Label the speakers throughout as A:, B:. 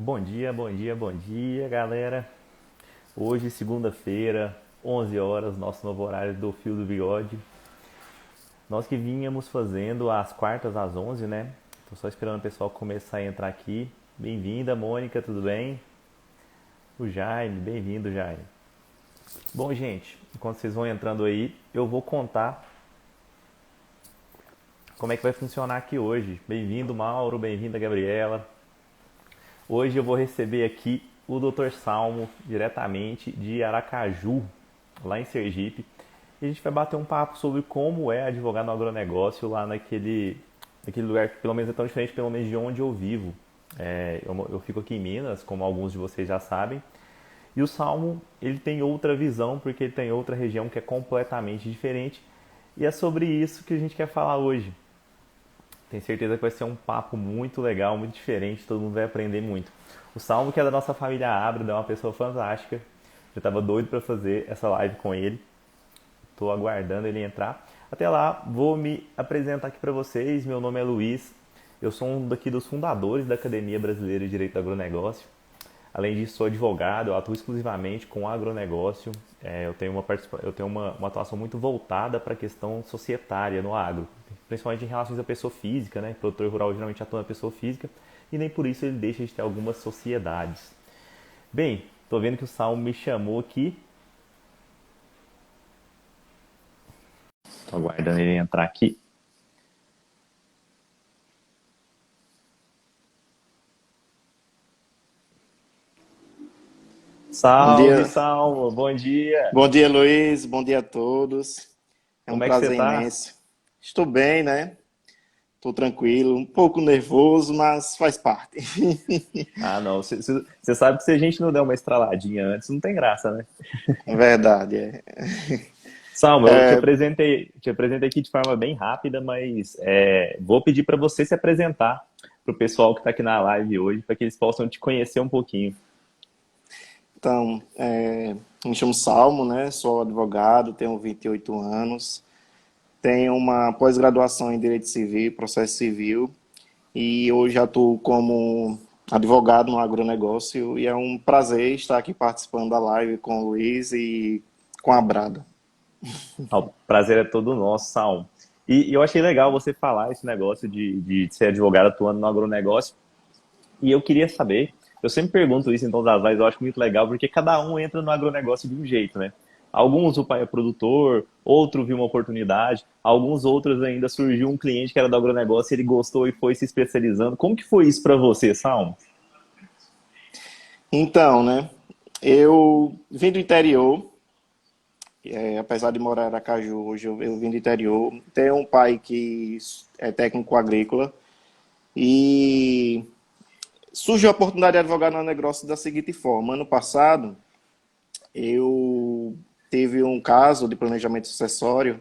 A: Bom dia, bom dia, bom dia, galera. Hoje, segunda-feira, 11 horas, nosso novo horário do Fio do Bigode. Nós que vínhamos fazendo às quartas às 11, né? Tô só esperando o pessoal começar a entrar aqui. Bem-vinda, Mônica, tudo bem? O Jaime, bem-vindo, Jaime. Bom, gente, enquanto vocês vão entrando aí, eu vou contar como é que vai funcionar aqui hoje. Bem-vindo, Mauro, bem-vinda, Gabriela. Hoje eu vou receber aqui o Dr. Salmo, diretamente de Aracaju, lá em Sergipe. E a gente vai bater um papo sobre como é advogar no agronegócio lá naquele lugar que pelo menos é tão diferente, pelo menos de onde eu vivo. Eu fico aqui em Minas, como alguns de vocês já sabem. E o Salmo, ele tem outra visão, porque ele tem outra região que é completamente diferente. E é sobre isso que a gente quer falar hoje. Tenho certeza que vai ser um papo muito legal, muito diferente, todo mundo vai aprender muito. O Salmo, que é da nossa família Ábrida, é uma pessoa fantástica. Eu estava doido para fazer essa live com ele. Estou aguardando ele entrar. Até lá, vou me apresentar aqui para vocês. Meu nome é Luiz. Eu sou um daqui dos fundadores da Academia Brasileira de Direito do Agronegócio. Além disso, sou advogado, eu atuo exclusivamente com agronegócio. Eu tenho uma atuação muito voltada para a questão societária no agro, principalmente em relações à pessoa física, né? O produtor rural geralmente atua na pessoa física e nem por isso ele deixa de ter algumas sociedades. Bem, estou vendo que o Salmo me chamou aqui. Estou aguardando ele entrar aqui.
B: Bom
A: Salve,
B: dia,
A: Salmo, bom dia!
B: bom dia, Luiz. Bom dia a todos. É um
A: Como é que você
B: prazer
A: tá?
B: imenso. Estou bem, né? Estou tranquilo, um pouco nervoso, mas faz parte.
A: Ah, não, você sabe que se a gente não der uma estraladinha antes, não tem graça, né?
B: Verdade, é.
A: Salmo, eu te apresentei aqui de forma bem rápida, mas vou pedir para você se apresentar para o pessoal que está aqui na live hoje, para que eles possam te conhecer um pouquinho.
B: Então, me chamo Salmo, né? Sou advogado, tenho 28 anos, tenho uma pós-graduação em Direito Civil e Processo Civil e hoje atuo como advogado no agronegócio e é um prazer estar aqui participando da live com o Luiz e com a Brada.
A: Ah, o prazer é todo nosso, Salmo. E eu achei legal você falar esse negócio de ser advogado atuando no agronegócio. E eu queria saber, eu sempre pergunto isso em todas as lives, eu acho muito legal, porque cada um entra no agronegócio de um jeito, né? Alguns o pai é produtor, outro viu uma oportunidade, alguns outros ainda surgiu um cliente que era do agronegócio, ele gostou e foi se especializando. Como que foi isso para você, Salmo?
B: Então, né? Eu vim do interior, apesar de morar em Aracaju, hoje eu vim do interior. Tenho um pai que é técnico agrícola e surgiu a oportunidade de advogar no negócio da seguinte forma. Ano passado, eu tive um caso de planejamento sucessório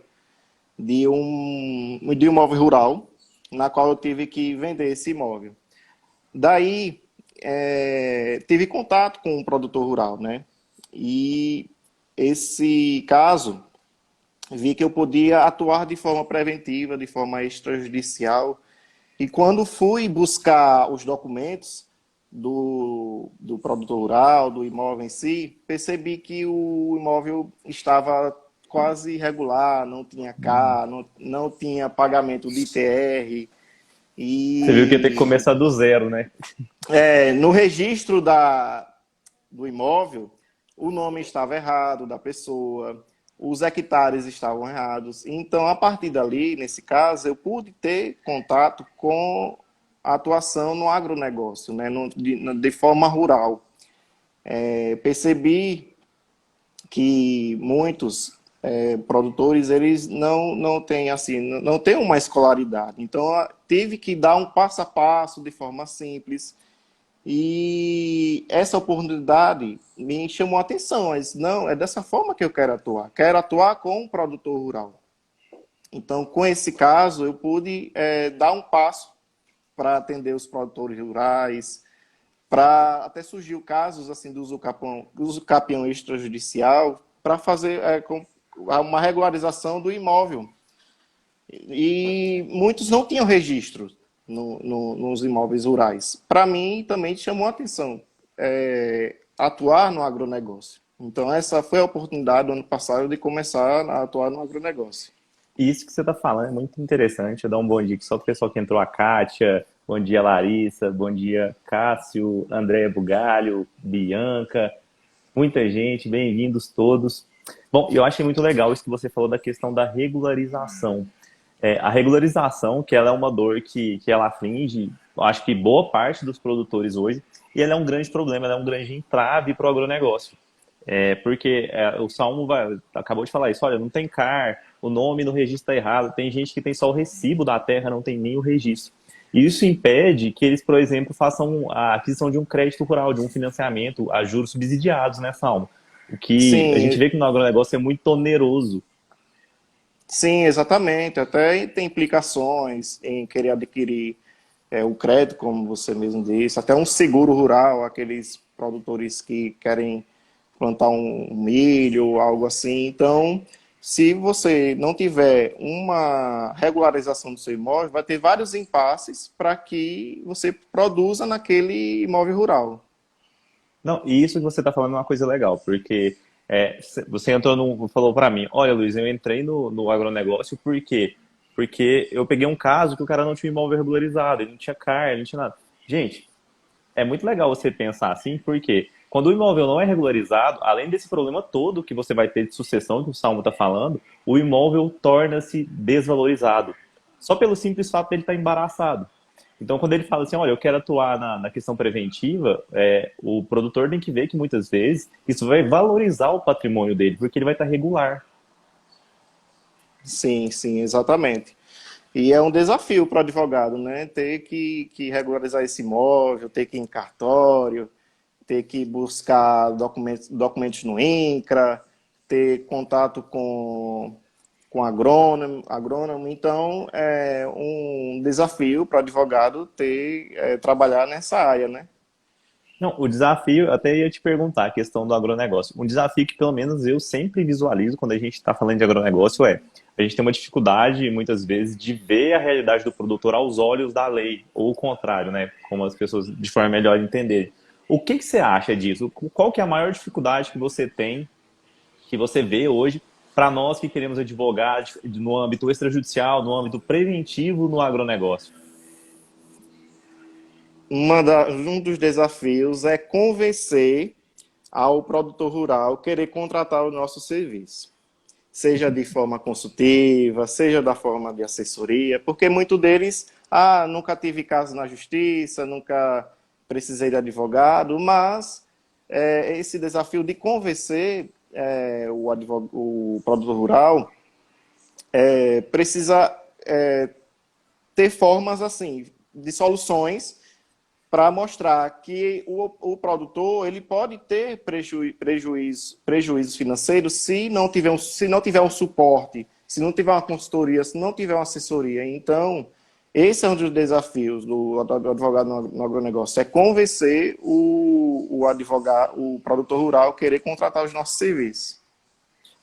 B: de um imóvel rural, na qual eu tive que vender esse imóvel. Daí, tive contato com um produtor rural, né? E esse caso, vi que eu podia atuar de forma preventiva, de forma extrajudicial. E quando fui buscar os documentos do produtor rural, do imóvel em si, percebi que o imóvel estava quase irregular, não tinha CA, não tinha pagamento de ITR.
A: Você viu que ia ter que
B: E
A: começar do zero, né?
B: no registro do imóvel, o nome estava errado da pessoa, os hectares estavam errados. Então, a partir dali, nesse caso, eu pude ter contato com a atuação no agronegócio, né, de forma rural. Percebi que muitos produtores eles não têm assim, não têm uma escolaridade. Então, tive que dar um passo a passo de forma simples e essa oportunidade me chamou a atenção. Mas não, é dessa forma que eu quero atuar. Quero atuar com um produtor rural. Então, com esse caso, eu pude dar um passo para atender os produtores rurais, para até surgiu casos assim do usucapião extrajudicial para fazer uma regularização do imóvel. E muitos não tinham registro. nos imóveis rurais. Para mim, também chamou a atenção atuar no agronegócio. Então, essa foi a oportunidade do ano passado de começar a atuar no agronegócio.
A: E isso que você está falando é muito interessante. Eu dar um bom dia aqui só para o pessoal que entrou, a Kátia, bom dia Larissa, bom dia Cássio, Andréia Bugalho, Bianca, muita gente, bem-vindos todos. Bom, eu achei muito legal isso que você falou da questão da regularização. A regularização, que ela é uma dor que ela aflige, eu acho que boa parte dos produtores hoje, e ela é um grande problema, ela é um grande entrave para o agronegócio. Porque o Salmo acabou de falar isso, olha, não tem CAR, o nome no registro está errado, tem gente que tem só o recibo da terra, não tem nem o registro. E isso impede que eles, por exemplo, façam a aquisição de um crédito rural, de um financiamento a juros subsidiados, né, Salmo? O que a gente
B: Sim,
A: vê que no agronegócio é muito oneroso.
B: sim, exatamente. Até tem implicações em querer adquirir o crédito, como você mesmo disse, até um seguro rural, aqueles produtores que querem plantar um milho, algo assim. Então, se você não tiver uma regularização do seu imóvel, vai ter vários impasses para que você produza naquele imóvel rural.
A: Não, e isso que você está falando é uma coisa legal, porque você entrou falou para mim, olha Luiz, eu entrei no agronegócio por quê? Porque eu peguei um caso que o cara não tinha imóvel regularizado, ele não tinha CAR, ele não tinha nada. Gente, é muito legal você pensar assim, porque quando o imóvel não é regularizado, além desse problema todo que você vai ter de sucessão, que o Salmo está falando, o imóvel torna-se desvalorizado. Só pelo simples fato de ele estar embaraçado. Então, quando ele fala assim, olha, eu quero atuar na questão preventiva, o produtor tem que ver que muitas vezes isso vai valorizar o patrimônio dele, porque ele vai estar regular.
B: Sim, sim, exatamente. E é um desafio para o advogado, né? Ter que regularizar esse imóvel, ter que ir em cartório, ter que buscar documentos no INCRA, ter contato com agrônomo. Então, é um desafio para o advogado trabalhar nessa área, né?
A: Não, o desafio, até ia te perguntar, a questão do agronegócio. Um desafio que pelo menos eu sempre visualizo quando a gente está falando de agronegócio a gente tem uma dificuldade, muitas vezes, de ver a realidade do produtor aos olhos da lei, ou o contrário, né? Como as pessoas de forma melhor entenderem. O que você acha disso? Qual que é a maior dificuldade que você tem, que você vê hoje, para nós que queremos advogar no âmbito extrajudicial, no âmbito preventivo no agronegócio?
B: Um dos desafios é convencer ao produtor rural querer contratar o nosso serviço. Seja de forma consultiva, seja da forma de assessoria, porque muito deles, nunca tive caso na justiça, nunca precisei de advogado, mas esse desafio de convencer o produtor rural precisa ter formas assim de soluções para mostrar que o produtor ele pode ter prejuízos financeiros se não tiver um suporte, se não tiver uma consultoria, se não tiver uma assessoria. Então, esse é um dos desafios do advogado no agronegócio, é convencer o produtor rural a querer contratar os nossos serviços.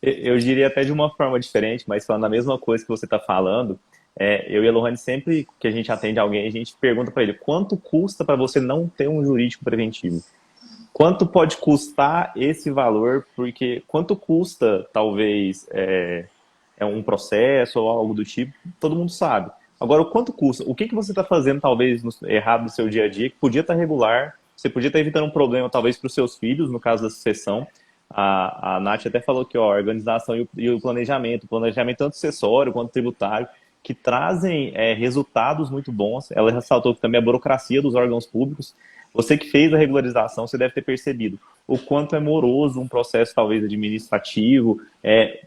A: Eu diria até de uma forma diferente, mas falando a mesma coisa que você está falando, eu e a Lohane, sempre que a gente atende alguém, a gente pergunta para ele quanto custa para você não ter um jurídico preventivo? Quanto pode custar esse valor? Porque quanto custa, talvez, um processo ou algo do tipo, todo mundo sabe. Agora, o quanto custa? O que que você está fazendo, talvez, errado no seu dia a dia, que podia estar regular, você podia estar evitando um problema, talvez, para os seus filhos, no caso da sucessão. A Nath até falou que ó, a organização e o planejamento tanto sucessório quanto tributário, que trazem resultados muito bons. Ela ressaltou que também a burocracia dos órgãos públicos. Você que fez a regularização, você deve ter percebido o quanto é moroso um processo, talvez, administrativo.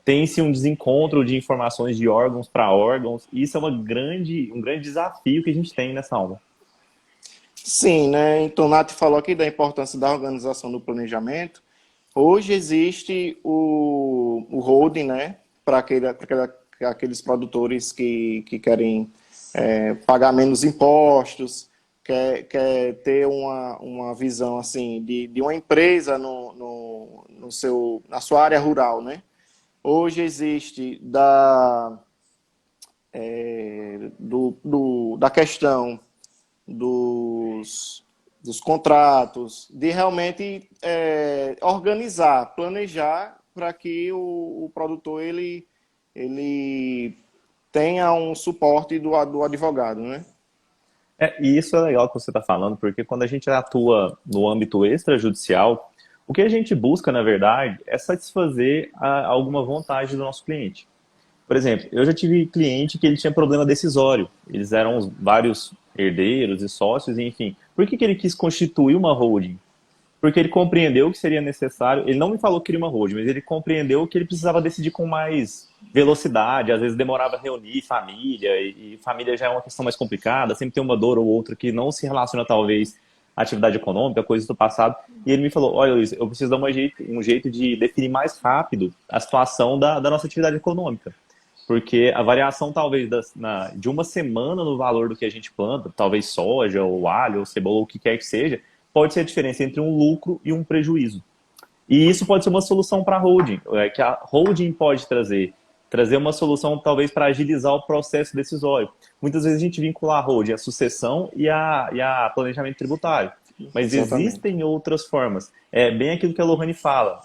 A: Tem-se um desencontro de informações de órgãos para órgãos. Isso é um grande desafio que a gente tem nessa aula.
B: Sim, né? Então, Nath falou aqui da importância da organização do planejamento. Hoje existe o holding, né, para aqueles produtores que querem pagar menos impostos, quer ter uma visão assim de uma empresa na sua área rural, né? Hoje existe da questão dos contratos, de realmente organizar, planejar para que o produtor ele tenha um suporte do advogado, né?
A: E isso é legal que você está falando, porque quando a gente atua no âmbito extrajudicial, o que a gente busca, na verdade, é satisfazer alguma vontade do nosso cliente. Por exemplo, eu já tive cliente que ele tinha problema decisório. Eles eram vários herdeiros e sócios, enfim. Por que ele quis constituir uma holding? Porque ele compreendeu que seria necessário. Ele não me falou que queria uma holding, mas ele compreendeu que ele precisava decidir com mais velocidade. Às vezes demorava reunir família, e família já é uma questão mais complicada. Sempre tem uma dor ou outra que não se relaciona, talvez, à atividade econômica, coisas do passado. E ele me falou: olha, Luiz, eu preciso dar um jeito de definir mais rápido a situação da nossa atividade econômica. Porque a variação, talvez, de uma semana no valor do que a gente planta, talvez soja, ou alho, ou cebola, ou o que quer que seja, pode ser a diferença entre um lucro e um prejuízo. E isso pode ser uma solução para a holding, que a holding pode trazer uma solução talvez para agilizar o processo decisório. Muitas vezes a gente vincula a holding à sucessão e a planejamento tributário, mas
B: Exatamente.
A: existem outras formas. É bem aquilo que a Lohane fala,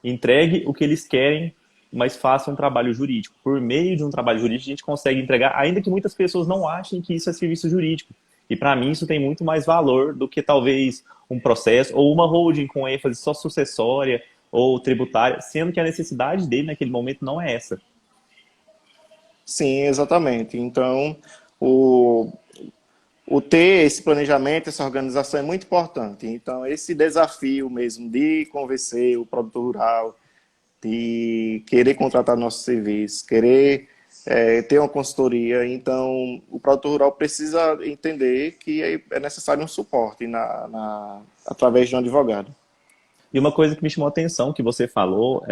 A: entregue o que eles querem, mas faça um trabalho jurídico. Por meio de um trabalho jurídico, a gente consegue entregar, ainda que muitas pessoas não achem que isso é serviço jurídico. E para mim isso tem muito mais valor do que talvez um processo ou uma holding com ênfase só sucessória ou tributária, sendo que a necessidade dele naquele momento não é essa.
B: Sim, exatamente. Então, o, o ter esse planejamento, essa organização é muito importante. Então, esse desafio mesmo de convencer o produtor rural, de querer contratar nosso serviço, querer ter uma consultoria. Então, o produtor rural precisa entender que é necessário um suporte através de um advogado.
A: E uma coisa que me chamou a atenção que você falou,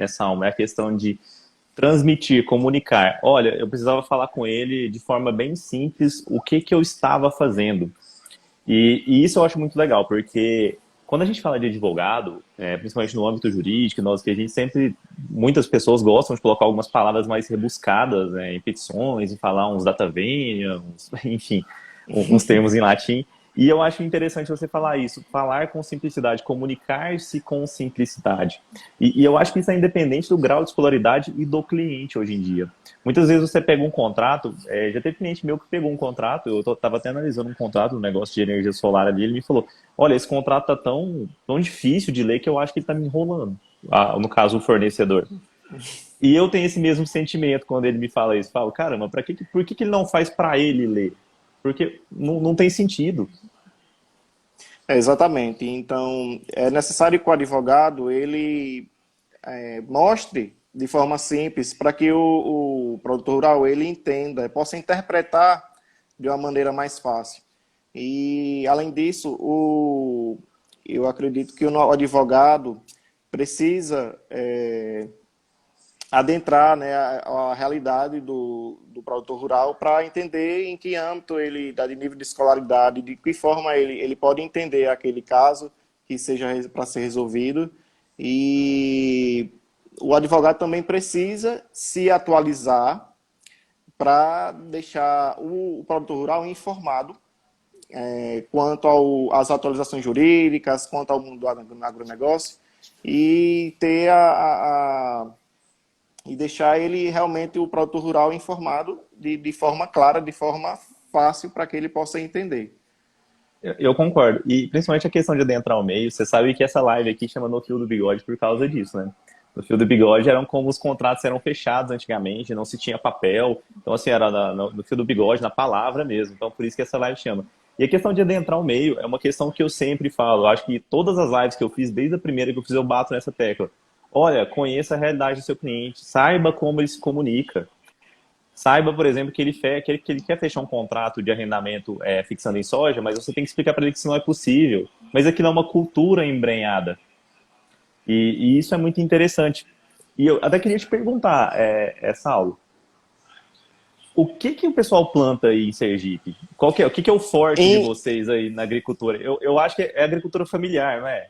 A: Salmo, é a questão de transmitir, comunicar. Olha, eu precisava falar com ele de forma bem simples o que eu estava fazendo. E isso eu acho muito legal, porque quando a gente fala de advogado, principalmente no âmbito jurídico, que a gente sempre, muitas pessoas gostam de colocar algumas palavras mais rebuscadas, né, em petições, e falar uns data venia, enfim, uns termos em latim. E eu acho interessante você falar isso, falar com simplicidade, comunicar-se com simplicidade. E eu acho que isso é independente do grau de escolaridade e do cliente hoje em dia. Muitas vezes você pega um contrato, já teve cliente meu que pegou um contrato, eu estava até analisando um contrato, um negócio de energia solar ali, ele me falou: olha, esse contrato tá tão difícil de ler que eu acho que ele está me enrolando. No caso, o fornecedor. E eu tenho esse mesmo sentimento quando ele me fala isso. Falo: caramba, por que ele não faz para ele ler? Porque não tem sentido.
B: Exatamente. Então, é necessário que o advogado ele mostre de forma simples para que o produtor rural ele entenda, possa interpretar de uma maneira mais fácil. E, além disso, eu acredito que o advogado precisa adentrar, né, a realidade do produtor rural para entender em que âmbito ele está de nível de escolaridade, de que forma ele pode entender aquele caso que seja para ser resolvido. E o advogado também precisa se atualizar para deixar o produtor rural informado quanto às atualizações jurídicas, quanto ao mundo do agronegócio, e ter e deixar ele realmente, o produtor rural, informado de forma clara, de forma fácil, para que ele possa entender.
A: Eu concordo. E principalmente a questão de adentrar o meio. Você sabe que essa live aqui chama No Fio do Bigode por causa disso, né? No Fio do Bigode eram como os contratos eram fechados antigamente, não se tinha papel. Então, assim, era no Fio do Bigode, na palavra mesmo. Então, por isso que essa live chama. E a questão de adentrar o meio é uma questão que eu sempre falo. Eu acho que todas as lives que eu fiz, desde a primeira que eu fiz, eu bato nessa tecla. Olha, conheça a realidade do seu cliente, saiba como ele se comunica. Saiba, por exemplo, que ele quer fechar um contrato de arrendamento fixando em soja, mas você tem que explicar para ele que isso não é possível. Mas aquilo é uma cultura embrenhada. E isso é muito interessante. E eu até queria te perguntar, Saulo, o que o pessoal planta aí em Sergipe? O que é o forte de
B: E,
A: vocês aí na agricultura? Eu acho que é agricultura familiar, não é?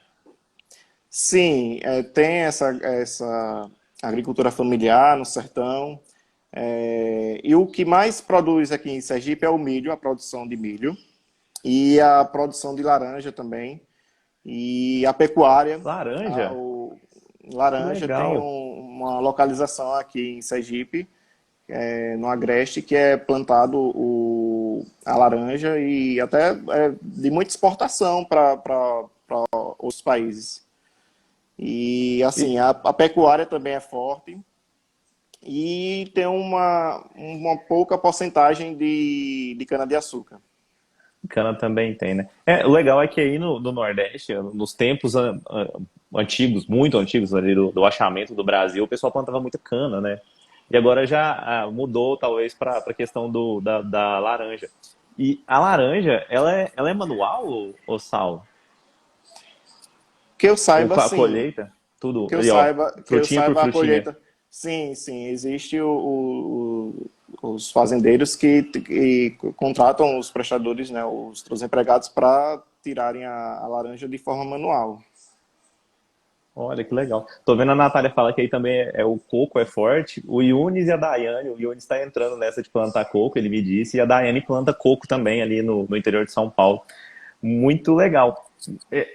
B: sim, tem essa agricultura familiar no sertão. E o que mais produz aqui em Sergipe é o milho, a produção de milho, e a produção de laranja também, e a pecuária.
A: Laranja?
B: O
A: Que
B: laranja tem
A: legal.
B: uma localização aqui em Sergipe, no Agreste, que é plantado a laranja e até de muita exportação para outros países. E assim,
A: E
B: a pecuária também é forte e tem uma pouca porcentagem de cana-de-açúcar.
A: cana também tem, né? O legal é que aí no Nordeste, nos tempos antigos, muito antigos ali do achamento do Brasil, o pessoal plantava muita cana, né? E agora já mudou, talvez, para a questão da laranja. E a laranja, ela é manual, ou Sal?
B: Que eu saiba,
A: A
B: sim.
A: colheita? Tudo
B: Que eu
A: ali, ó.
B: saiba, que eu
A: Frutinha por
B: saiba a
A: frutinha.
B: colheita. Sim, sim, existe os fazendeiros que contratam os prestadores, né, os empregados para tirarem a laranja de forma manual.
A: Olha que legal. Tô vendo a Natália falar que aí também o coco é forte. O Yunis e a Daiane, o Yunis está entrando nessa de plantar coco, ele me disse, e a Daiane planta coco também ali no interior de São Paulo. Muito legal.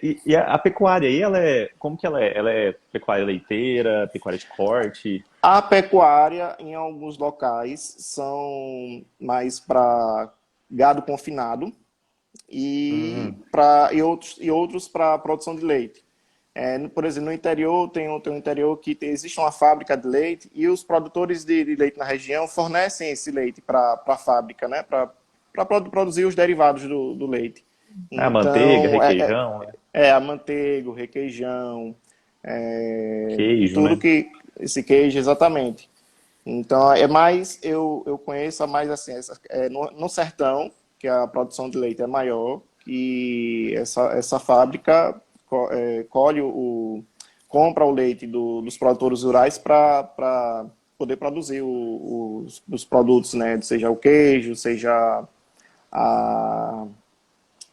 A: E a pecuária aí, como que ela é? Ela é pecuária leiteira, pecuária de corte?
B: A pecuária, em alguns locais, são mais para gado confinado
A: Hum,
B: e outros para produção de leite. Por exemplo, no interior, tem um interior que existe uma fábrica de leite e os produtores de leite na região fornecem esse leite para a fábrica, né? Para produzir os derivados do leite.
A: a manteiga,
B: Então,
A: requeijão, né?
B: a manteiga, o requeijão,
A: Queijo,
B: tudo
A: né?
B: que. Esse queijo, exatamente. Então, eu conheço mais assim, no sertão, que a produção de leite é maior, e essa fábrica colhe compra o leite dos produtores rurais para poder produzir os produtos, né? Seja o queijo, a,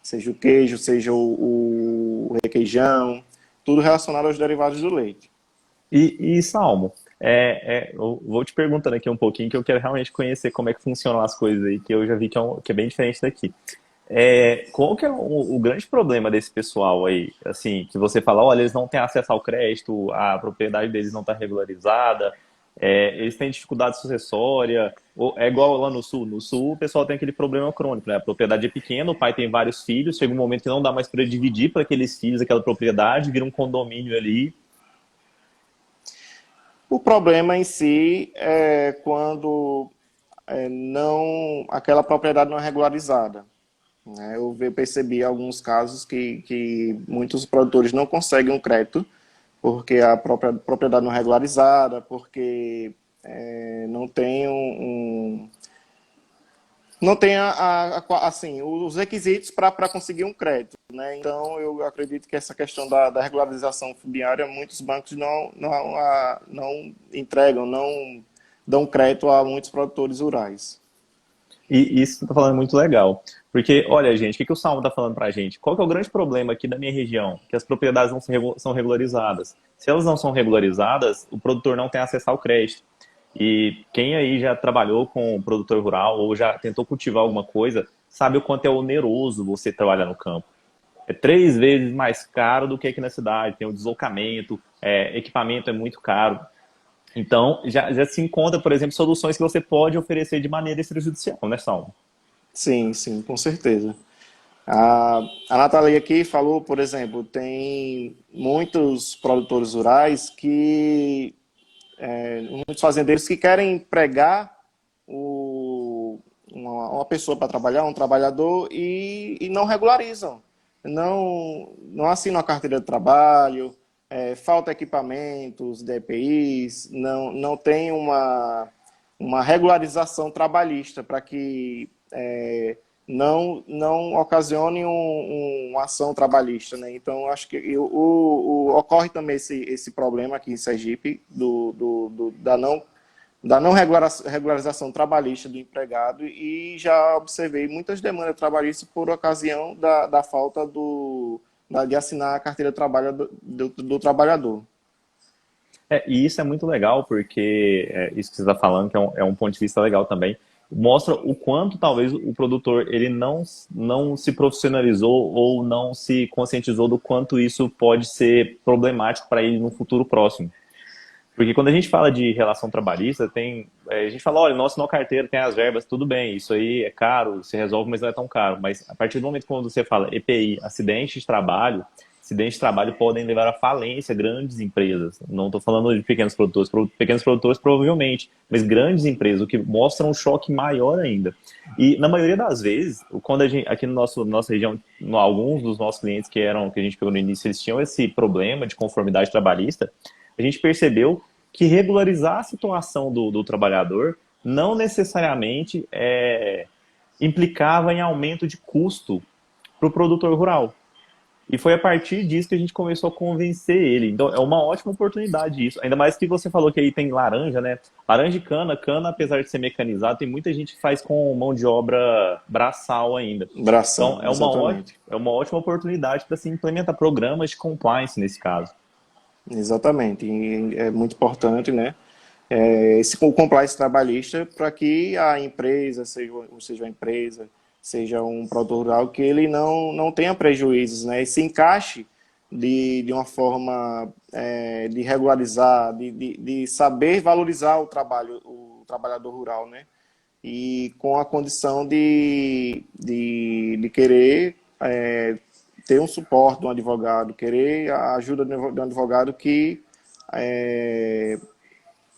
B: seja o queijo, seja o requeijão, tudo relacionado aos derivados do leite.
A: E Salmo, eu vou te perguntando aqui um pouquinho, que eu quero realmente conhecer como é que funcionam as coisas aí, que eu já vi que é bem diferente daqui. Qual que é o grande problema desse pessoal aí? Assim, que você fala, olha, eles não têm acesso ao crédito, a propriedade deles não está regularizada, eles têm dificuldade sucessória, é igual lá no sul. No sul, o pessoal tem aquele problema crônico, né? A propriedade é pequena, o pai tem vários filhos, chega um momento que não dá mais para dividir para aqueles filhos aquela propriedade, vira um condomínio ali.
B: O problema em si é quando não aquela propriedade não é regularizada. Né? Percebi alguns casos que muitos produtores não conseguem um crédito porque a própria propriedade não é regularizada, porque não tem não tem assim, os requisitos para conseguir um crédito. Né? Então, eu acredito que essa questão da regularização fundiária, muitos bancos não entregam, não dão crédito a muitos produtores rurais.
A: E isso que você tá falando é muito legal. Porque, olha, gente, o que o Salmo está falando pra gente? Qual que é o grande problema aqui da minha região? Que as propriedades não são regularizadas. Se elas não são regularizadas, o produtor não tem acesso ao crédito. E quem aí já trabalhou com produtor rural ou já tentou cultivar alguma coisa, sabe o quanto é oneroso você trabalhar no campo. É 3 vezes mais caro do que aqui na cidade. Tem o deslocamento, equipamento é muito caro. Então, já se encontra, por exemplo, soluções que você pode oferecer de maneira extrajudicial, né, Salmo?
B: Sim, sim, com certeza. A, a Nathalie aqui falou, por exemplo, tem muitos produtores rurais muitos fazendeiros que querem empregar uma pessoa para trabalhar, um trabalhador, e não regularizam. Não assinam a carteira de trabalho, falta equipamentos, DPIs, não tem uma regularização trabalhista para que não ocasione uma ação trabalhista, né? Então, acho que ocorre também esse problema aqui em Sergipe da não regularização trabalhista do empregado e já observei muitas demandas trabalhistas por ocasião da falta de assinar a carteira de trabalho do trabalhador.
A: E isso é muito legal, porque isso que você está falando, que é um ponto de vista legal também, mostra o quanto talvez o produtor ele não se profissionalizou ou não se conscientizou do quanto isso pode ser problemático para ele no futuro próximo. Porque quando a gente fala de relação trabalhista, a gente fala, olha, nossa, na carteira tem as verbas, tudo bem, isso aí é caro, se resolve, mas não é tão caro. Mas a partir do momento quando você fala EPI, acidentes de trabalho podem levar à falência grandes empresas. Não estou falando de pequenos produtores provavelmente, mas grandes empresas, o que mostra um choque maior ainda. E na maioria das vezes, quando a gente, aqui no nossa região, alguns dos nossos clientes que a gente pegou no início, eles tinham esse problema de conformidade trabalhista, a gente percebeu que regularizar a situação do trabalhador não necessariamente implicava em aumento de custo para o produtor rural. E foi a partir disso que a gente começou a convencer ele. Então, é uma ótima oportunidade isso. Ainda mais que você falou que aí tem laranja, né? Laranja e cana. Cana, apesar de ser mecanizado, tem muita gente que faz com mão de obra braçal ainda. Então,
B: Bração, exatamente.
A: é uma ótima oportunidade para se implementar programas de compliance nesse caso.
B: Exatamente. E é muito importante, né? Esse o compliance trabalhista para que a empresa, seja a empresa, seja um produtor rural, que ele não tenha prejuízos, né? E se encaixe de uma forma de regularizar, de saber valorizar o trabalhador rural, né? E com a condição de querer ter um suporte de um advogado, querer a ajuda de um advogado que é,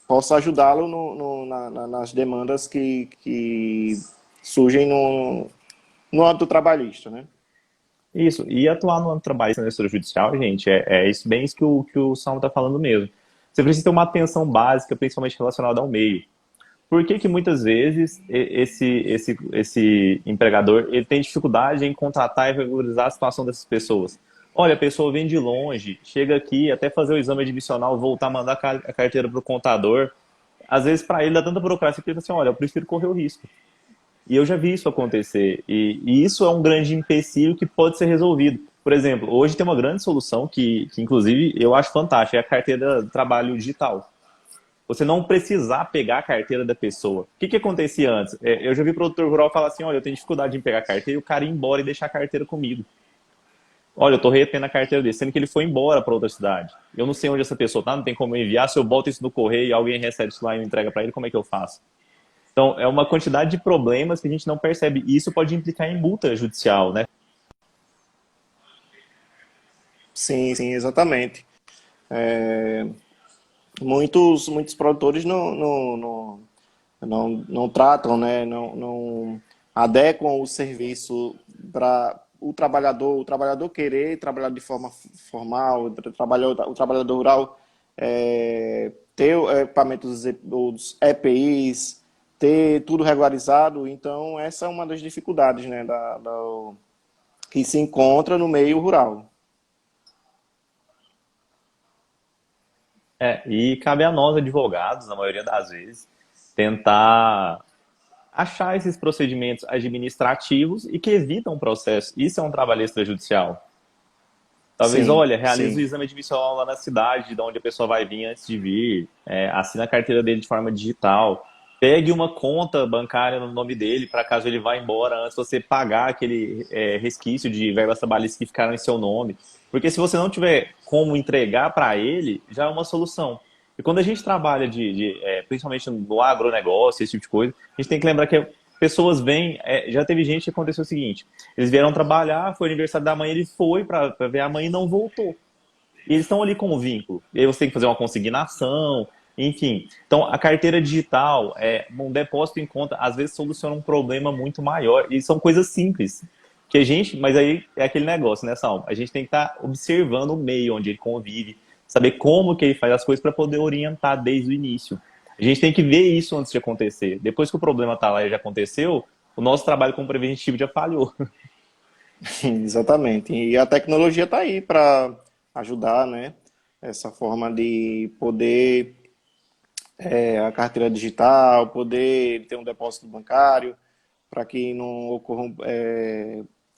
B: possa ajudá-lo nas demandas que surgem no âmbito trabalhista, né?
A: Isso, e atuar no âmbito trabalhista na extrajudicial, gente, é isso, bem isso que o Salmo está falando mesmo. Você precisa ter uma atenção básica, principalmente relacionada ao meio. Por que que muitas vezes esse empregador ele tem dificuldade em contratar e regularizar a situação dessas pessoas? Olha, a pessoa vem de longe, chega aqui, até fazer o exame admissional, voltar, mandar a carteira para o contador. Às vezes, para ele, dá tanta burocracia que ele fala assim, olha, eu prefiro correr o risco. E eu já vi isso acontecer. E isso é um grande empecilho que pode ser resolvido. Por exemplo, hoje tem uma grande solução que inclusive, eu acho fantástica, é a carteira de trabalho digital. Você não precisar pegar a carteira da pessoa. O que acontecia antes? Eu já vi produtor rural falar assim, olha, eu tenho dificuldade em pegar a carteira e o cara ir embora e deixar a carteira comigo. Olha, eu tô retendo a carteira dele, sendo que ele foi embora para outra cidade. Eu não sei onde essa pessoa tá, não tem como eu enviar. Se eu boto isso no correio e alguém recebe isso lá e me entrega para ele, como é que eu faço? Então, é uma quantidade de problemas que a gente não percebe. E isso pode implicar em multa judicial, né?
B: Sim, sim, exatamente. Muitos produtores não tratam, né? Não adequam o serviço para o trabalhador querer trabalhar de forma formal, o trabalhador rural ter equipamentos, os EPIs, ter tudo regularizado. Então, essa é uma das dificuldades, né, que se encontra no meio rural.
A: E cabe a nós, advogados, na maioria das vezes, tentar achar esses procedimentos administrativos e que evitam o processo. Isso é um trabalho extrajudicial. Talvez,
B: Sim,
A: olha, realize o
B: sim.
A: exame admissional lá na cidade, de onde a pessoa vai vir antes de vir, assina a carteira dele de forma digital, pegue uma conta bancária no nome dele para caso ele vá embora antes você pagar aquele resquício de verbas trabalhistas que ficaram em seu nome. Porque se você não tiver como entregar para ele, já é uma solução. E quando a gente trabalha principalmente no agronegócio, esse tipo de coisa, a gente tem que lembrar que pessoas vêm. Já teve gente que aconteceu o seguinte: eles vieram trabalhar, foi aniversário da mãe, ele foi para ver a mãe e não voltou. E eles estão ali com o vínculo. E aí você tem que fazer uma consignação, enfim. Então, a carteira digital, um depósito em conta, às vezes soluciona um problema muito maior. E são coisas simples. Que a gente, mas aí é aquele negócio, né, Salmo? A gente tem que estar observando o meio onde ele convive, saber como que ele faz as coisas para poder orientar desde o início. A gente tem que ver isso antes de acontecer. Depois que o problema está lá e já aconteceu, o nosso trabalho como preventivo já falhou.
B: Exatamente. E a tecnologia está aí para ajudar, né? Essa forma de poder a carteira digital, poder ter um depósito bancário, para que não ocorra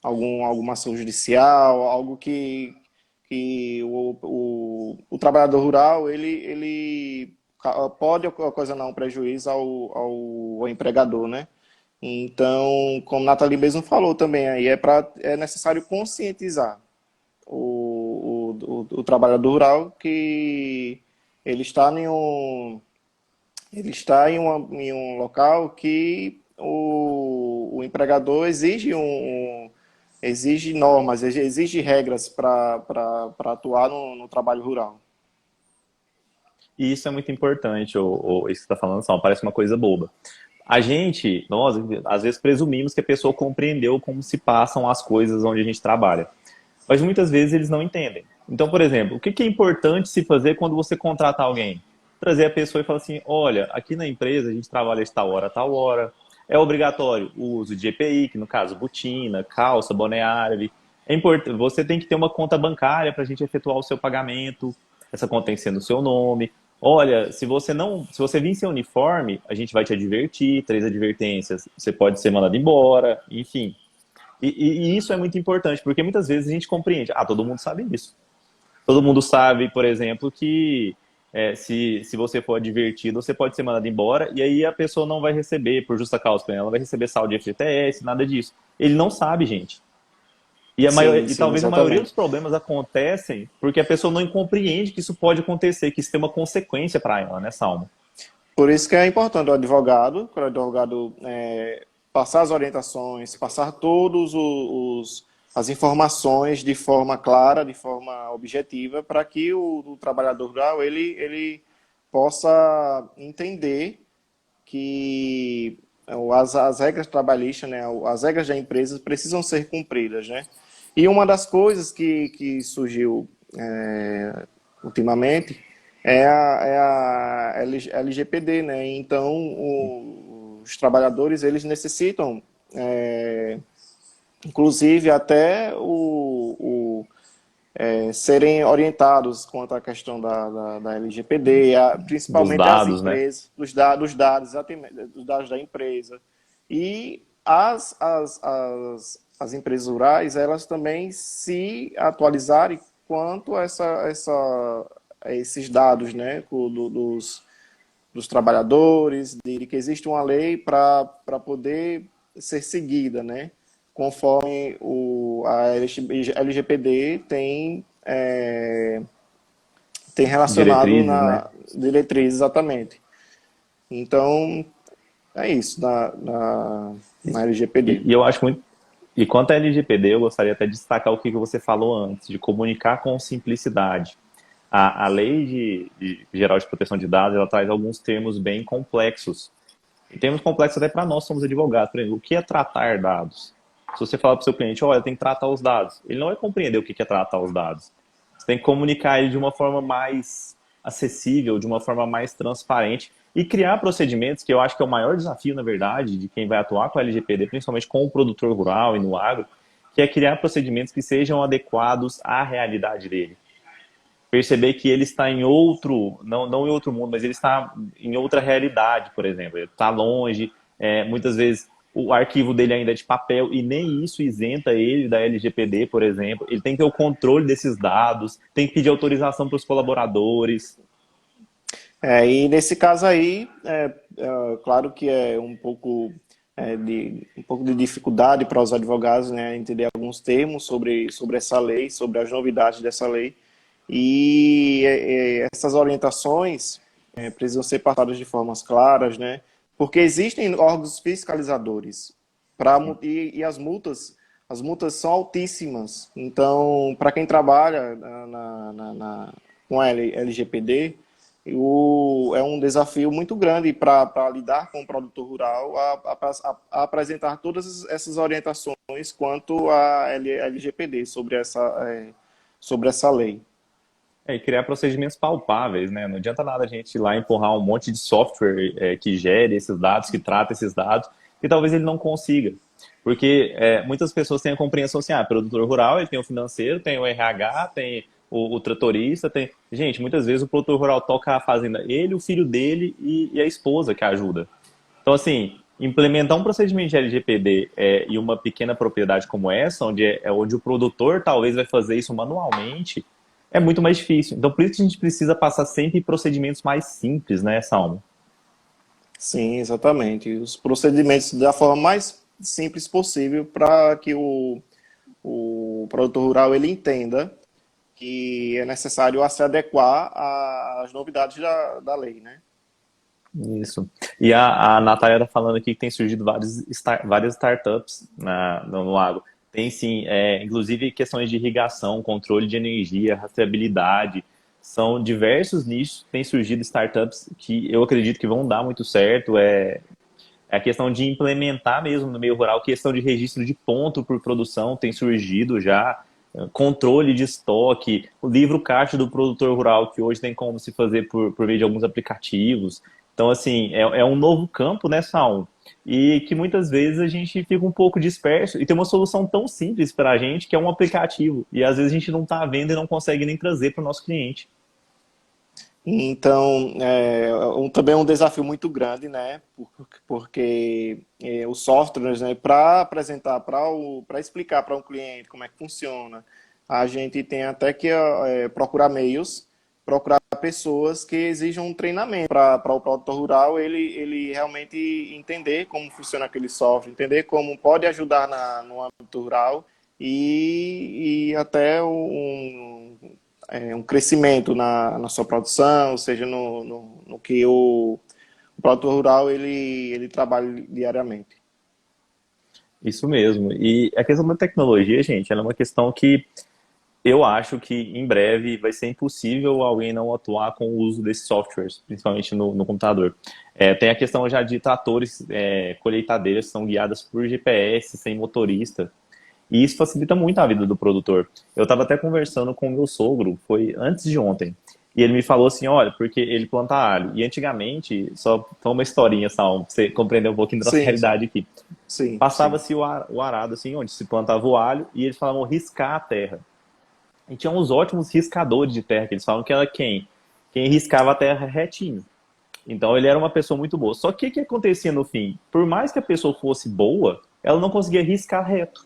B: alguma ação judicial, algo que o trabalhador rural, ele pode ocasionar um prejuízo ao empregador, né? Então, como Nathalie mesmo falou também, aí é necessário conscientizar o trabalhador rural que ele está em um local que o empregador exige normas, exige regras para atuar no trabalho rural.
A: E isso é muito importante, isso que você está falando, Sal, parece uma coisa boba. Nós, às vezes presumimos que a pessoa compreendeu como se passam as coisas onde a gente trabalha. Mas muitas vezes eles não entendem. Então, por exemplo, o que é importante se fazer quando você contratar alguém? Trazer a pessoa e falar assim, olha, aqui na empresa a gente trabalha de tal hora a tal hora. É obrigatório o uso de EPI, que no caso botina, calça, boné árabe. É importante, você tem que ter uma conta bancária para a gente efetuar o seu pagamento. Essa conta tem que ser no seu nome. Olha, se você vir sem uniforme, a gente vai te advertir, 3 advertências, você pode ser mandado embora, enfim. E isso é muito importante, porque muitas vezes a gente compreende, todo mundo sabe isso. Todo mundo sabe, por exemplo, que se você for advertido, você pode ser mandado embora, e aí a pessoa não vai receber, por justa causa, ela não vai receber saldo de FGTS, nada disso. Ele não sabe, gente.
B: Sim,
A: E
B: sim,
A: talvez a maioria dos
B: exatamente.
A: problemas acontecem porque a pessoa não compreende que isso pode acontecer, que isso tem uma consequência para ela, né, Salmo?
B: Por isso que é importante o advogado, para o advogado passar as orientações, passar todos as informações de forma clara, de forma objetiva, para que o trabalhador rural ele possa entender que as regras trabalhistas, né, as regras da empresa precisam ser cumpridas, né? E uma das coisas que surgiu ultimamente é a LGPD, né? Então, os trabalhadores eles necessitam, inclusive até serem orientados quanto à questão da LGPD,
A: Dos
B: principalmente as
A: dados, né?
B: empresas, dos dados, exatamente, dos dados da empresa. E as empresas rurais, elas também se atualizarem quanto a esses dados, né, dos trabalhadores, de que existe uma lei para poder ser seguida, né? Conforme a LGPD tem relacionado
A: Diretrizes, né?
B: na diretriz, exatamente. Então, é isso na LGPD.
A: E eu acho muito. E quanto à LGPD, eu gostaria até de destacar o que você falou antes, de comunicar com simplicidade. A Lei Geral de Proteção de Dados, ela traz alguns termos bem complexos. E termos complexos até para nós, somos advogados. Por exemplo, o que é tratar dados? Se você falar para o seu cliente, olha, tem que tratar os dados, ele não vai compreender o que é tratar os dados. Você tem que comunicar ele de uma forma mais acessível, de uma forma mais transparente e criar procedimentos, que eu acho que é o maior desafio, na verdade, de quem vai atuar com a LGPD, principalmente com o produtor rural e no agro, que é criar procedimentos que sejam adequados à realidade dele. Perceber que ele está em outro, não em outro mundo, mas ele está em outra realidade, por exemplo. Ele está longe, muitas vezes o arquivo dele ainda é de papel e nem isso isenta ele da LGPD, por exemplo. Ele tem que ter o controle desses dados, tem que pedir autorização para os colaboradores.
B: E nesse caso aí, claro que é um pouco de dificuldade para os advogados, né, entender alguns termos sobre essa lei, sobre as novidades dessa lei. E essas orientações precisam ser passadas de formas claras, né? Porque existem órgãos fiscalizadores e as multas são altíssimas. Então, para quem trabalha com a LGPD, é um desafio muito grande para lidar com o produtor rural a apresentar todas essas orientações quanto à LGPD sobre essa lei.
A: E criar procedimentos palpáveis, né? Não adianta nada a gente ir lá empurrar um monte de software que gere esses dados, que trata esses dados, que talvez ele não consiga. Porque muitas pessoas têm a compreensão assim, produtor rural, ele tem o financeiro, tem o RH, tem o tratorista, tem... Gente, muitas vezes o produtor rural toca a fazenda, ele, o filho dele e a esposa que ajuda. Então, assim, implementar um procedimento de LGPD e uma pequena propriedade como essa, onde o produtor talvez vai fazer isso manualmente, É muito mais difícil. Então, por isso que a gente precisa passar sempre procedimentos mais simples, né, Salmo?
B: Sim, exatamente. Os procedimentos da forma mais simples possível para que o produtor rural ele entenda que é necessário se adequar às novidades da lei, né?
A: Isso. E a Natália está falando aqui que tem surgido várias startups no agro. Tem sim, inclusive questões de irrigação, controle de energia, rastreabilidade. São diversos nichos que têm surgido startups que eu acredito que vão dar muito certo. É a questão de implementar mesmo no meio rural, questão de registro de ponto por produção tem surgido já, controle de estoque, o livro caixa do produtor rural, que hoje tem como se fazer por meio de alguns aplicativos. Então, assim, é um novo campo, né, Sal? E que muitas vezes a gente fica um pouco disperso e tem uma solução tão simples para a gente, que é um aplicativo. E às vezes a gente não está vendo e não consegue nem trazer para o nosso cliente.
B: Então, também é um desafio muito grande, né? Porque os softwares, né, para apresentar, para explicar para um cliente como é que funciona, a gente tem até que procurar meios, procurar pessoas que exijam um treinamento para o produtor rural ele realmente entender como funciona aquele software, entender como pode ajudar no âmbito rural e até um crescimento na sua produção, seja no que o produtor rural ele trabalha diariamente.
A: Isso mesmo. E a questão da tecnologia, gente, ela é uma questão que eu acho que em breve vai ser impossível alguém não atuar com o uso desses softwares, principalmente no computador. Tem a questão já de tratores, colheitadeiras que são guiadas por GPS, sem motorista. E isso facilita muito a vida do produtor. Eu estava até conversando com o meu sogro, foi antes de ontem. E ele me falou assim, olha, porque ele planta alho. E antigamente, só uma historinha, só, pra você compreender um pouquinho da nossa
B: Sim,
A: realidade aqui.
B: sim, sim.
A: Passava-se o arado, assim, onde se plantava o alho, e eles falavam riscar a terra. E tinha uns ótimos riscadores de terra, que eles falam que era quem? Quem riscava a terra retinho. Então ele era uma pessoa muito boa. Só que o que acontecia no fim? Por mais que a pessoa fosse boa, ela não conseguia riscar reto.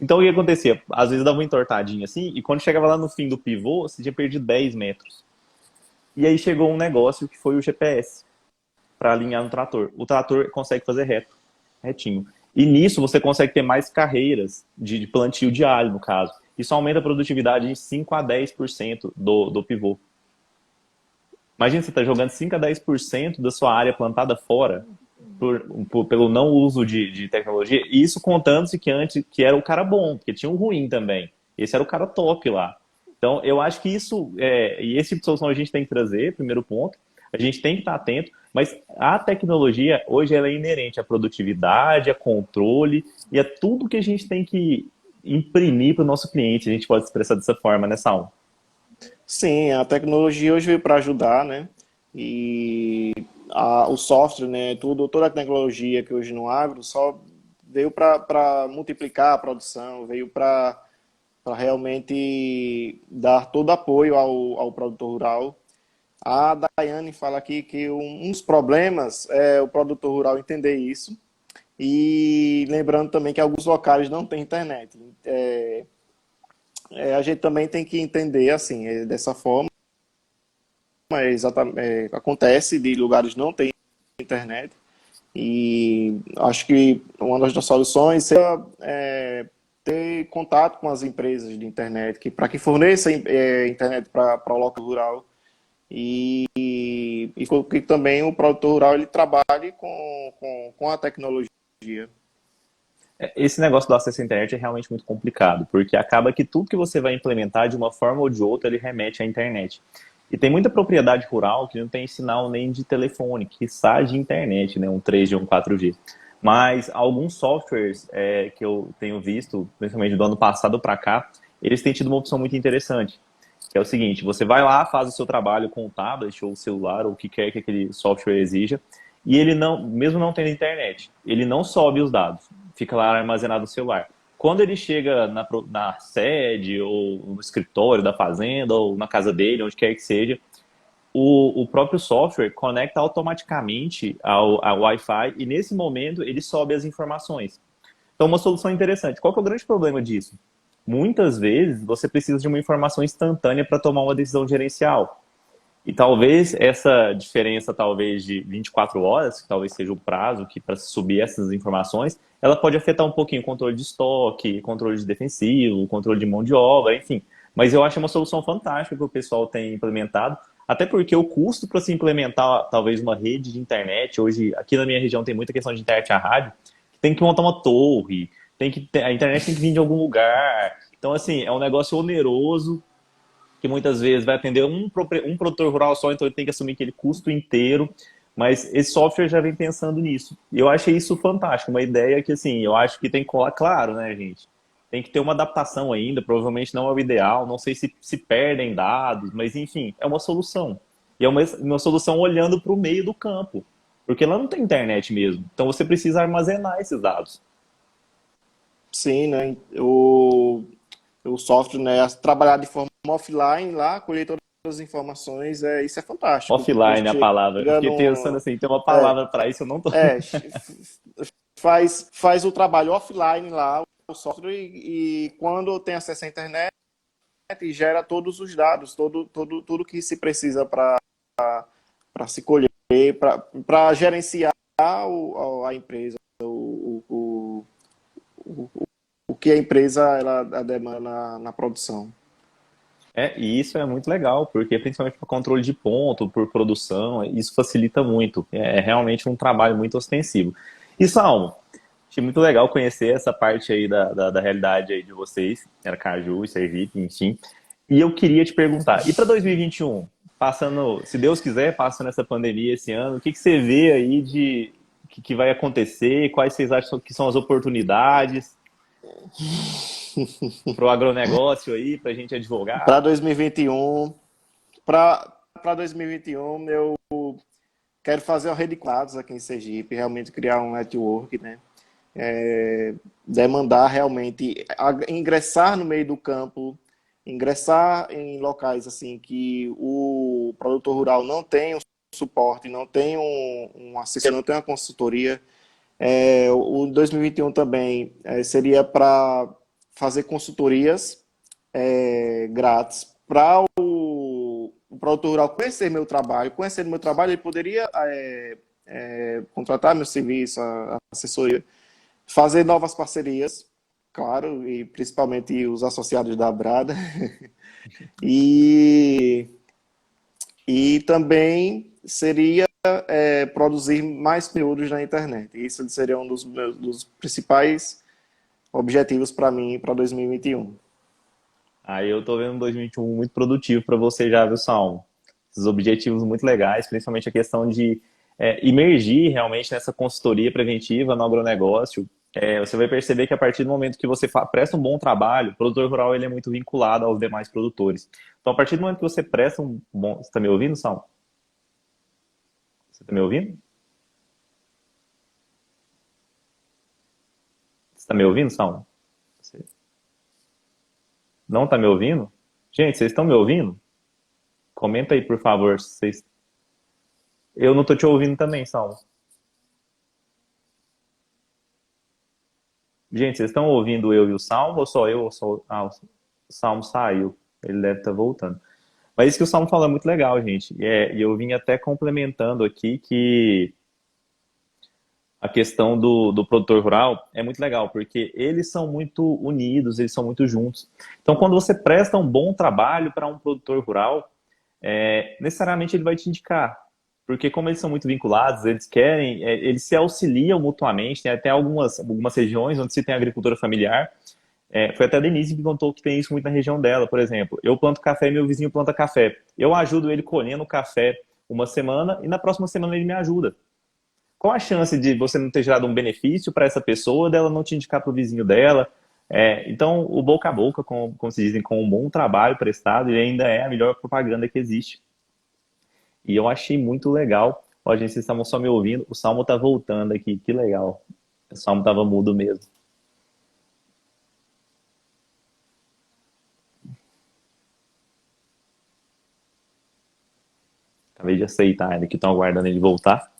A: Então o que acontecia? Às vezes dava uma entortadinha assim, e quando chegava lá no fim do pivô, você tinha perdido 10 metros. E aí chegou um negócio que foi o GPS, para alinhar no trator. O trator consegue fazer retinho. E nisso você consegue ter mais carreiras de plantio de alho, no caso. Isso aumenta a produtividade em 5 a 10% do pivô. Imagina você está jogando 5 a 10% da sua área plantada fora pelo não uso de tecnologia. E isso contando-se que antes que era o cara bom, porque tinha um ruim também. Esse era o cara top lá. Então, eu acho que e esse tipo de solução a gente tem que trazer, primeiro ponto. A gente tem que estar atento, mas a tecnologia hoje ela é inerente à produtividade, a controle e a tudo que a gente tem que imprimir para o nosso cliente. A gente pode expressar dessa forma, né, Sal?
B: Sim, a tecnologia hoje veio para ajudar, né? E o software, né? Toda a tecnologia que hoje no agro só veio para multiplicar a produção, veio para realmente dar todo apoio ao produtor rural. A Daiane fala aqui que um dos problemas é o produtor rural entender isso. E lembrando também que alguns locais não têm internet. A gente também tem que entender assim, dessa forma. Acontece de lugares não ter internet. E acho que uma das soluções é ter contato com as empresas de internet, para que forneça internet para o local rural e que também o produtor rural ele trabalhe com a tecnologia.
A: Esse negócio do acesso à internet é realmente muito complicado, porque acaba que tudo que você vai implementar de uma forma ou de outra, ele remete à internet. E tem muita propriedade rural que não tem sinal nem de telefone, quiçá de internet, né? Um 3G, um 4G. Mas alguns softwares que eu tenho visto, principalmente do ano passado para cá, eles têm tido uma opção muito interessante, que é o seguinte, você vai lá, faz o seu trabalho com o tablet ou o celular, ou o que quer que aquele software exija, e ele não, mesmo não tendo internet, ele não sobe os dados, fica lá armazenado no celular. Quando ele chega na sede, ou no escritório da fazenda, ou na casa dele, onde quer que seja, o próprio software conecta automaticamente ao Wi-Fi e nesse momento ele sobe as informações. Então, uma solução interessante. Qual que é o grande problema disso? muitas vezes você precisa de uma informação instantânea para tomar uma decisão gerencial. E talvez essa diferença, talvez de 24 horas, que talvez seja o prazo que para subir essas informações, ela pode afetar um pouquinho o controle de estoque, controle de defensivo, controle de mão de obra, enfim. Mas eu acho uma solução fantástica que o pessoal tem implementado, até porque o custo para se implementar talvez uma rede de internet, hoje aqui na minha região tem muita questão de internet a rádio, tem que montar uma torre, a internet tem que vir de algum lugar. Então, assim, é um negócio oneroso, que muitas vezes vai atender um produtor rural só, então ele tem que assumir aquele custo inteiro. Mas esse software já vem pensando nisso. E eu achei isso fantástico, uma ideia que, assim, eu acho que tem que colar, claro, né, gente? Tem que ter uma adaptação ainda, provavelmente não é o ideal, não sei se perdem dados, mas enfim, é uma solução. E é uma solução olhando para o meio do campo, porque lá não tem internet mesmo. Então você precisa armazenar esses dados.
B: Sim, né? O software, né? Trabalhar de forma offline lá, colher todas as informações, isso é fantástico, porque
A: Offline é a palavra. Eu
B: chega
A: fiquei pensando
B: no,
A: assim, tem uma
B: é,
A: palavra para isso, eu não tô.
B: é, faz o trabalho offline lá, o software, e quando tem acesso à internet, gera todos os dados, tudo que se precisa para se colher, para gerenciar a empresa, o, o que a empresa ela demanda na produção.
A: E isso é muito legal, porque principalmente para controle de ponto, por produção, isso facilita muito. É realmente um trabalho muito ostensivo. E Salmo, achei muito legal conhecer essa parte aí da realidade aí de vocês, Aracaju e Sergipe, enfim. E eu queria te perguntar, e para 2021, passando, se Deus quiser, passando essa pandemia esse ano, o que você vê aí de que vai acontecer? Quais vocês acham que são as oportunidades para o agronegócio aí, para a gente
B: Para
A: advogar?
B: 2021, para 2021, eu quero fazer uma rede de quadros aqui em Sergipe, realmente criar um network, né? Demandar realmente ingressar no meio do campo, ingressar em locais assim que o produtor rural não tem um suporte, não tem um assessor, não tem uma consultoria. O 2021 também seria para fazer consultorias grátis para o produtor rural conhecer meu trabalho, ele poderia contratar meu serviço, a assessoria, fazer novas parcerias, claro, e principalmente os associados da Brada, e, e também seria produzir mais conteúdos na internet. Isso seria um dos principais objetivos para mim para 2021.
A: Aí eu tô vendo um 2021 muito produtivo para você já, viu, Salmo? Esses objetivos muito legais, principalmente a questão de imergir realmente nessa consultoria preventiva no agronegócio. Você vai perceber que a partir do momento que você presta um bom trabalho, o produtor rural ele é muito vinculado aos demais produtores. Então, a partir do momento que você presta um bom... Você está me ouvindo, Salmo? Você está me ouvindo? Você está me ouvindo, Salmo? Você não está me ouvindo? Gente, vocês estão me ouvindo? Comenta aí, por favor. Eu não tô te ouvindo também, Salmo. Gente, vocês estão ouvindo eu e o Salmo ou só eu? O Salmo saiu. Ele deve estar voltando. Mas isso que o Salmo falou é muito legal, gente. E eu vim até complementando aqui que a questão do produtor rural é muito legal, porque eles são muito unidos, eles são muito juntos. Então, quando você presta um bom trabalho para um produtor rural, necessariamente ele vai te indicar. Porque como eles são muito vinculados, eles querem, eles se auxiliam mutuamente, tem até algumas regiões onde se tem agricultura familiar. Foi até a Denise que contou que tem isso muito na região dela, por exemplo. Eu planto café e meu vizinho planta café. Eu ajudo ele colhendo café uma semana e na próxima semana ele me ajuda. Qual a chance de você não ter gerado um benefício para essa pessoa, dela não te indicar para o vizinho dela? Então, o boca a boca, como se dizem, com um bom trabalho prestado, ele ainda é a melhor propaganda que existe. E eu achei muito legal. Ó, gente, vocês estavam só me ouvindo. O Salmo tá voltando aqui. Que legal. O Salmo tava mudo mesmo. Acabei de aceitar ele que estão aguardando ele voltar.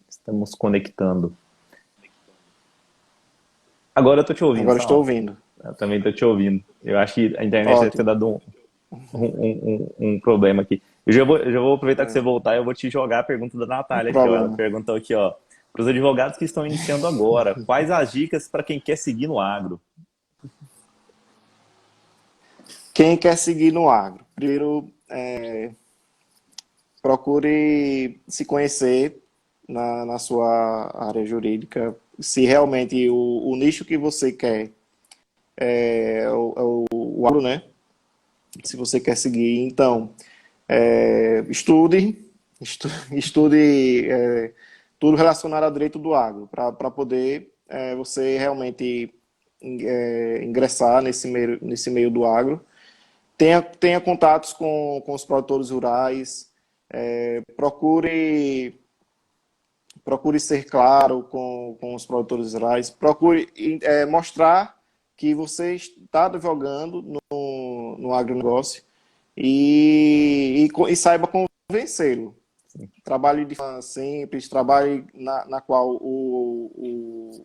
A: Estamos conectando. Agora eu tô te ouvindo,
B: Agora estou
A: Sal.
B: ouvindo.
A: Eu também tô te ouvindo. Eu acho que a internet deve ter
B: Ótimo.
A: dado um problema aqui. Eu já vou aproveitar que você
B: É,
A: voltar e eu vou te jogar a pergunta da
B: não tem
A: Natália aqui, ó. Ela
B: problema.
A: perguntou aqui, ó. Para os advogados que estão iniciando agora, quais as dicas para quem quer seguir no agro?
B: Quem quer seguir no agro? Primeiro, procure se conhecer na sua área jurídica, se realmente o nicho que você quer é o agro, né? Se você quer seguir, então, estude tudo relacionado ao direito do agro, para poder você realmente ingressar nesse meio do agro. Tenha contatos com os produtores rurais, procure ser claro com os produtores rurais, procure mostrar que você está advogando no agronegócio e saiba convencê-lo. Trabalhe de forma simples, trabalhe na qual o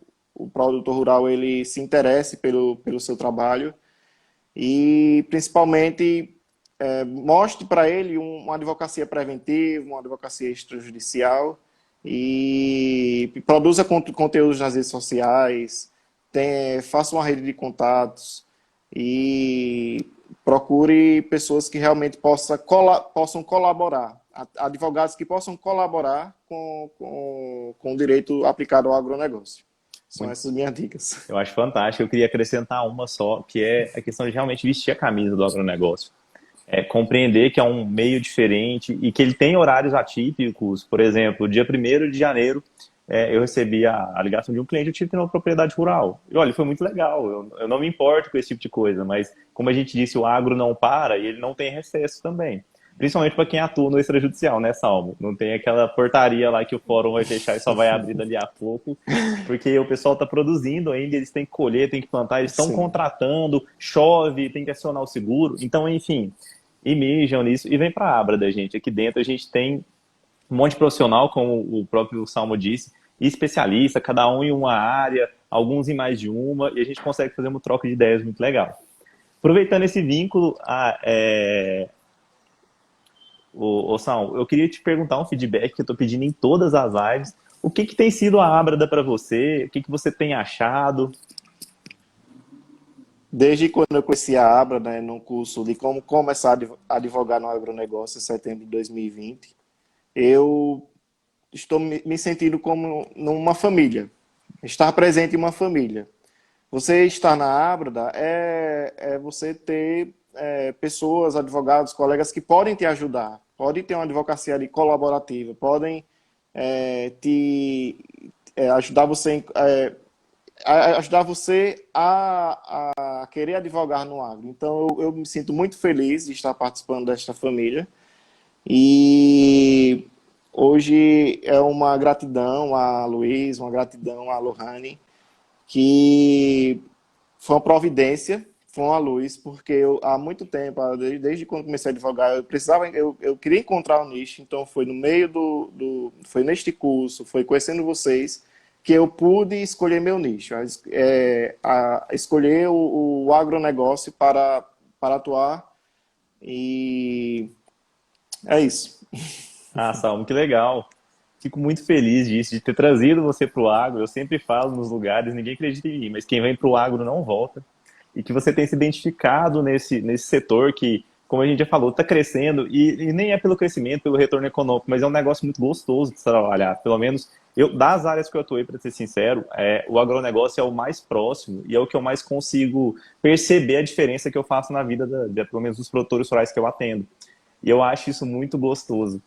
B: produtor rural ele se interesse pelo seu trabalho e, principalmente, mostre para ele uma advocacia preventiva, uma advocacia extrajudicial e produza conteúdos nas redes sociais, faça uma rede de contatos e procure pessoas que realmente possam colaborar, advogados que possam colaborar com o direito aplicado ao agronegócio. São
A: Muito,
B: essas minhas dicas.
A: eu acho fantástico. Eu queria acrescentar uma só, que é a questão de realmente vestir a camisa do agronegócio. É compreender que é um meio diferente e que ele tem horários atípicos. Por exemplo, dia 1º de janeiro, eu recebi a ligação de um cliente, eu tive que ir numa propriedade rural. E olha, foi muito legal, eu não me importo com esse tipo de coisa, mas como a gente disse, o agro não para e ele não tem recesso também. Principalmente para quem atua no extrajudicial, né, Salmo? Não tem aquela portaria lá que o fórum vai fechar e só vai abrir dali a pouco, porque o pessoal está produzindo ainda, eles têm que colher, têm que plantar, eles estão
B: Sim,
A: contratando, chove, tem que acionar o seguro. Então, enfim, e mijam nisso e vem para a Abra da gente. Aqui dentro a gente tem um monte de profissional, como o próprio Salmo disse, e especialista, cada um em uma área, alguns em mais de uma, e a gente consegue fazer uma troca de ideias muito legal. Aproveitando esse vínculo, Salmo, eu queria te perguntar um feedback que eu estou pedindo em todas as lives. O que tem sido a Abrada para você? O que você tem achado?
B: desde quando eu conheci a Abra, né, no curso de como começar a advogar no agronegócio em setembro de 2020, eu estou me sentindo como numa família, estar presente em uma família. Você estar na Abra é você ter pessoas, advogados, colegas que podem te ajudar, podem ter uma advocacia ali colaborativa, podem te ajudar você ajudar você a querer advogar no agro. Então, eu me sinto muito feliz de estar participando desta família. E hoje é uma gratidão a Luiz, uma gratidão a Lohane, que foi uma providência, foi uma luz, porque eu, há muito tempo, desde quando comecei a advogar, eu queria encontrar um nicho, então foi no meio foi neste curso, foi conhecendo vocês, que eu pude escolher meu nicho, escolher o agronegócio para atuar, e é isso.
A: Ah, Salmo, que legal. Fico muito feliz disso, de ter trazido você para o agro. Eu sempre falo nos lugares, ninguém acredita em mim, mas quem vem para o agro não volta. E que você tem se identificado nesse setor que, como a gente já falou, está crescendo e nem é pelo crescimento, pelo retorno econômico, mas é um negócio muito gostoso de se trabalhar. Pelo menos eu, das áreas que eu atuei, para ser sincero, o agronegócio é o mais próximo e é o que eu mais consigo perceber a diferença que eu faço na vida, pelo menos dos produtores rurais que eu atendo. E eu acho isso muito gostoso.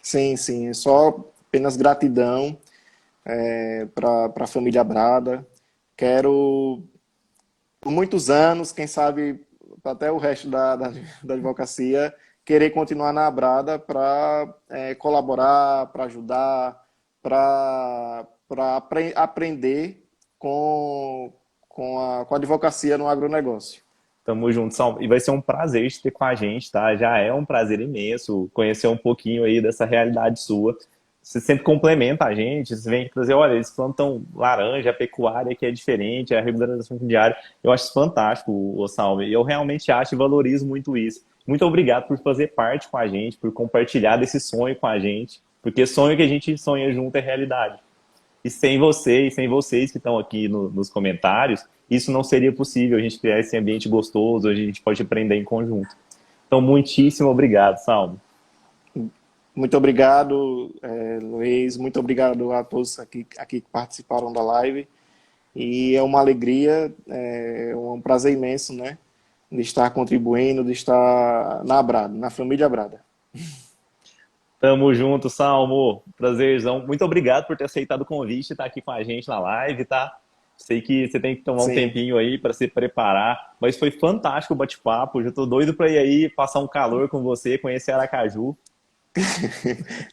B: Sim, sim, só apenas gratidão para a família Brada. Quero, por muitos anos, quem sabe até o resto da advocacia, querer continuar na Brada para colaborar, para ajudar, para aprender com a advocacia no agronegócio.
A: Tamo junto, Salmo. E vai ser um prazer te ter com a gente, tá? Já é um prazer imenso conhecer um pouquinho aí dessa realidade sua. você sempre complementa a gente, você vem trazer, olha, eles plantam laranja, a pecuária que é diferente, a regularização fundiária. Eu acho isso fantástico, o Salve. E eu realmente acho e valorizo muito isso. Muito obrigado por fazer parte com a gente, por compartilhar desse sonho com a gente, porque sonho que a gente sonha junto é realidade. E sem você e sem vocês que estão aqui nos comentários, isso não seria possível, a gente criar esse ambiente gostoso, onde a gente pode aprender em conjunto. Então, muitíssimo obrigado, Salmo.
B: Muito obrigado, Luiz. Muito obrigado a todos aqui que participaram da live. E é uma alegria, é um prazer imenso, né? De estar contribuindo, de estar na Brada, na família Brada.
A: Tamo junto, Salmo. Prazerzão. Muito obrigado por ter aceitado o convite e estar aqui com a gente na live, tá? Sei que você tem que tomar um
B: Sim,
A: tempinho aí para se preparar, mas foi fantástico o bate-papo. Já tô doido para ir aí passar um calor com você, conhecer Aracaju.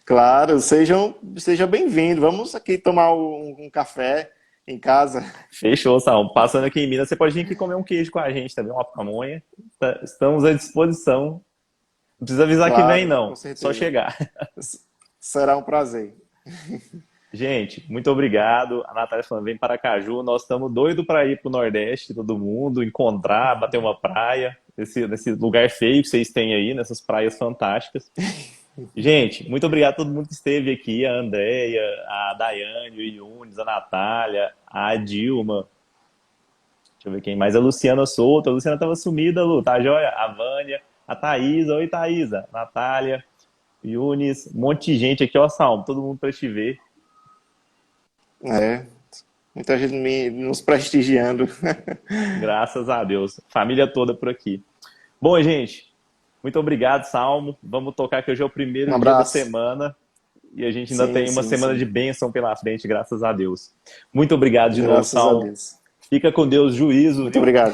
B: claro. Seja bem-vindo. Vamos aqui tomar um café em casa.
A: Fechou, Salmo. Passando aqui em Minas, você pode vir aqui comer um queijo com a gente também, uma pamonha. Estamos à disposição. Não precisa avisar que vem,
B: Claro,
A: não.
B: com
A: Só
B: certeza.
A: chegar.
B: Será um prazer.
A: Gente, muito obrigado. A Natália falando, vem para Caju. Nós estamos doidos para ir para o Nordeste, todo mundo, encontrar, bater uma praia, nesse lugar feio que vocês têm aí, nessas praias fantásticas. Gente, muito obrigado a todo mundo que esteve aqui, a Andréia, a Daiane, o Yunis, a Natália, a Dilma. Deixa eu ver quem mais. A Luciana Souto. A Luciana estava sumida, Lu, tá joia? A Vânia, a Thaísa. Oi, Thaísa. Natália, Yunis, um monte de gente aqui, ó, Salmo, todo mundo para te ver.
B: É, muita gente nos prestigiando.
A: Graças a Deus. Família toda por aqui. Bom, gente, muito obrigado, Salmo. Vamos tocar que hoje é o
B: Um
A: primeiro dia da
B: abraço.
A: semana e a gente ainda
B: Sim,
A: tem uma
B: sim,
A: semana
B: sim.
A: de bênção pela frente, graças a Deus. Muito obrigado de novo,
B: Graças a
A: Salmo.
B: Deus.
A: Fica com Deus, juízo,
B: Muito
A: viu?
B: obrigado.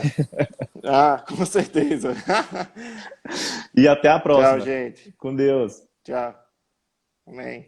B: Ah, com certeza.
A: E até a
B: Tchau,
A: próxima.
B: gente.
A: Com Deus.
B: Tchau. Amém.